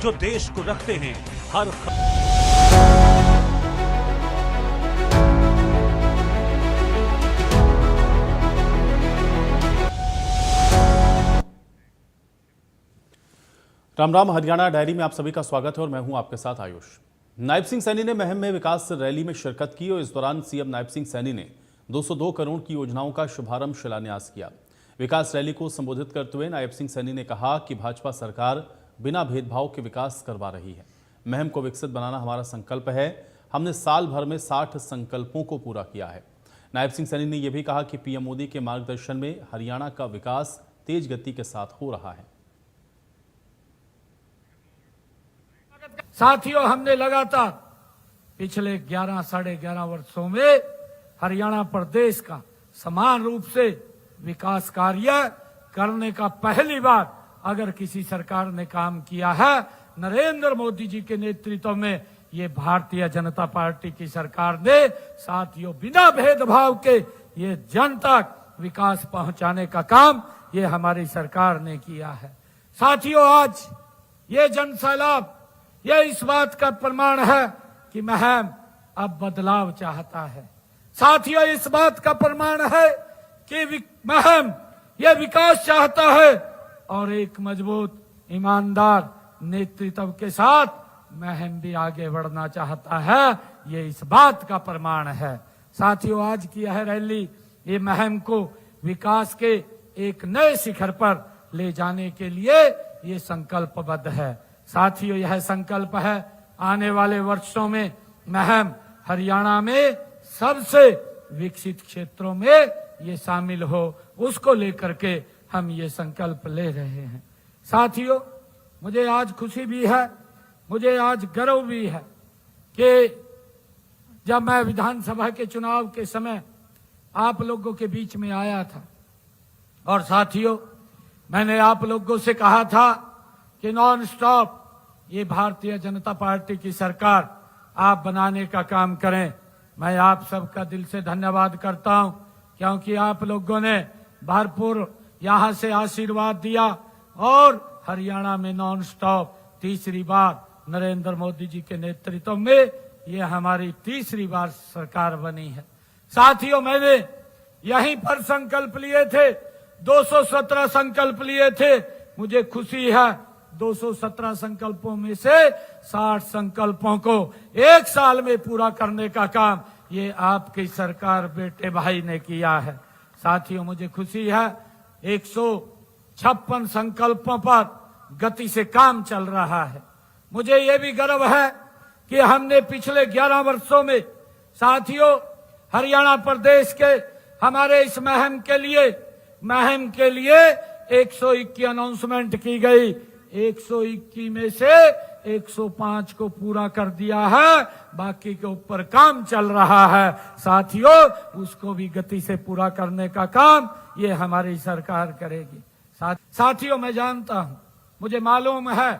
जो देश को रखते हैं हर राम राम। हरियाणा डायरी में आप सभी का स्वागत है और मैं हूं आपके साथ आयुष। नायब सिंह सैनी ने महम में विकास रैली में शिरकत की और इस दौरान सीएम नायब सिंह सैनी ने 202 करोड़ की योजनाओं का शुभारंभ शिलान्यास किया। विकास रैली को संबोधित करते हुए नायब सिंह सैनी ने कहा कि भाजपा सरकार बिना भेदभाव के विकास करवा रही है। महम को विकसित बनाना हमारा संकल्प है। हमने साल भर में 60 संकल्पों को पूरा किया है। नायब सिंह सैनी ने यह भी कहा कि पीएम मोदी के मार्गदर्शन में हरियाणा का विकास तेज गति के साथ हो रहा है। साथियों, हमने लगातार पिछले 11 साढ़े 11 वर्षों में हरियाणा प्रदेश का समान रूप से विकास कार्य करने का पहली बार अगर किसी सरकार ने काम किया है, नरेंद्र मोदी जी के नेतृत्व में ये भारतीय जनता पार्टी की सरकार ने साथियों बिना भेदभाव के ये जन तक विकास पहुंचाने का काम ये हमारी सरकार ने किया है। साथियों, आज ये जन सैलाब ये इस बात का प्रमाण है कि महम अब बदलाव चाहता है। साथियों, इस बात का प्रमाण है कि महम ये विकास चाहता है और एक मजबूत ईमानदार नेतृत्व के साथ महम भी आगे बढ़ना चाहता है। ये इस बात का प्रमाण है। साथियों, आज की यह रैली ये महम को विकास के एक नए शिखर पर ले जाने के लिए ये संकल्पबद्ध है। साथियों, यह संकल्प है आने वाले वर्षों में महम हरियाणा में सबसे विकसित क्षेत्रों में ये शामिल हो, उसको लेकर के हम ये संकल्प ले रहे हैं। साथियों, मुझे आज खुशी भी है, मुझे आज गर्व भी है कि जब मैं विधानसभा के चुनाव के समय आप लोगों के बीच में आया था और साथियों मैंने आप लोगों से कहा था कि नॉन स्टॉप ये भारतीय जनता पार्टी की सरकार आप बनाने का काम करें। मैं आप सबका दिल से धन्यवाद करता हूं क्योंकि आप लोगों ने भरपूर यहां से आशीर्वाद दिया और हरियाणा में नॉन स्टॉप तीसरी बार नरेंद्र मोदी जी के नेतृत्व में ये हमारी तीसरी बार सरकार बनी है। साथियों, मैंने यहीं पर संकल्प लिए थे, 217 संकल्प लिए थे। मुझे खुशी है 217 संकल्पों में से 60 संकल्पों को एक साल में पूरा करने का काम ये आपकी सरकार बेटे भाई ने किया है। साथियों, मुझे खुशी है 156 संकल्पों पर गति से काम चल रहा है। मुझे ये भी गर्व है कि हमने पिछले 11 वर्षों में साथियों हरियाणा प्रदेश के हमारे इस महम के लिए 121 अनाउंसमेंट की गई। 121 में से 105 को पूरा कर दिया है, बाकी के ऊपर काम चल रहा है। साथियों, उसको भी गति से पूरा करने का काम ये हमारी सरकार करेगी। साथियों, मैं जानता हूं, मुझे मालूम है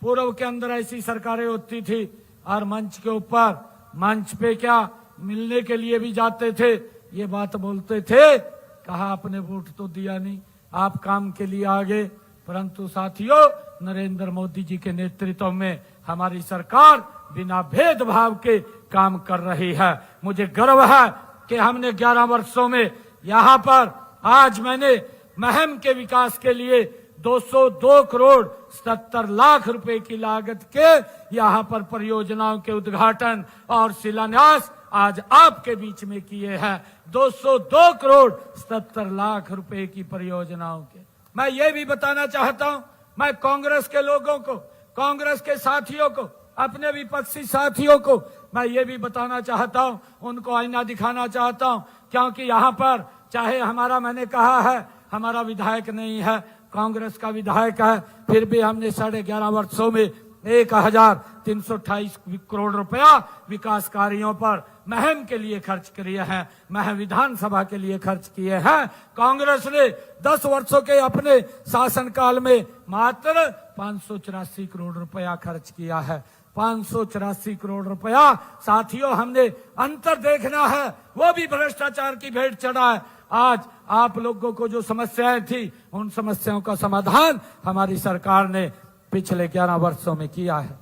पूर्व के अंदर ऐसी सरकारें होती थी और मंच के ऊपर मंच पे क्या मिलने के लिए भी जाते थे, ये बात बोलते थे, कहा आपने वोट तो दिया नहीं, आप काम के लिए आ गए। परंतु साथियों, नरेंद्र मोदी जी के नेतृत्व में हमारी सरकार बिना भेदभाव के काम कर रही है। मुझे गर्व है कि हमने 11 वर्षों में यहाँ पर आज मैंने महम के विकास के लिए 202 करोड़ 77 लाख रुपए की लागत के यहाँ पर परियोजनाओं के उद्घाटन और शिलान्यास आज आपके बीच में किए हैं। 202 करोड़ 77 लाख रुपए की परियोजनाओं के। मैं ये भी बताना चाहता हूं, मैं कांग्रेस के लोगों को, कांग्रेस के साथियों को, अपने विपक्षी साथियों को मैं ये भी बताना चाहता हूं, उनको आईना दिखाना चाहता हूं, क्योंकि यहाँ पर चाहे हमारा, मैंने कहा है हमारा विधायक नहीं है, कांग्रेस का विधायक है, फिर भी हमने 11.5 वर्षों में 1328 करोड़ रुपया विकास कार्यों पर महम के लिए खर्च किए हैं, महम विधानसभा के लिए खर्च किए हैं। कांग्रेस ने 10 वर्षों के अपने शासनकाल में मात्र 584 करोड़ रुपया खर्च किया है। 584 करोड़ रुपया। साथियों, हमने अंतर देखना है, वो भी भ्रष्टाचार की भेंट चढ़ा है। आज आप लोगों को जो समस्याएं थी, उन समस्याओं का समाधान हमारी सरकार ने पिछले 11 वर्षों में किया है।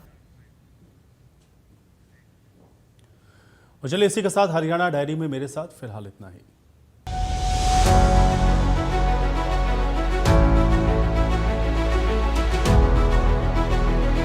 और चलिए इसी के साथ हरियाणा डायरी में मेरे साथ फिलहाल इतना ही।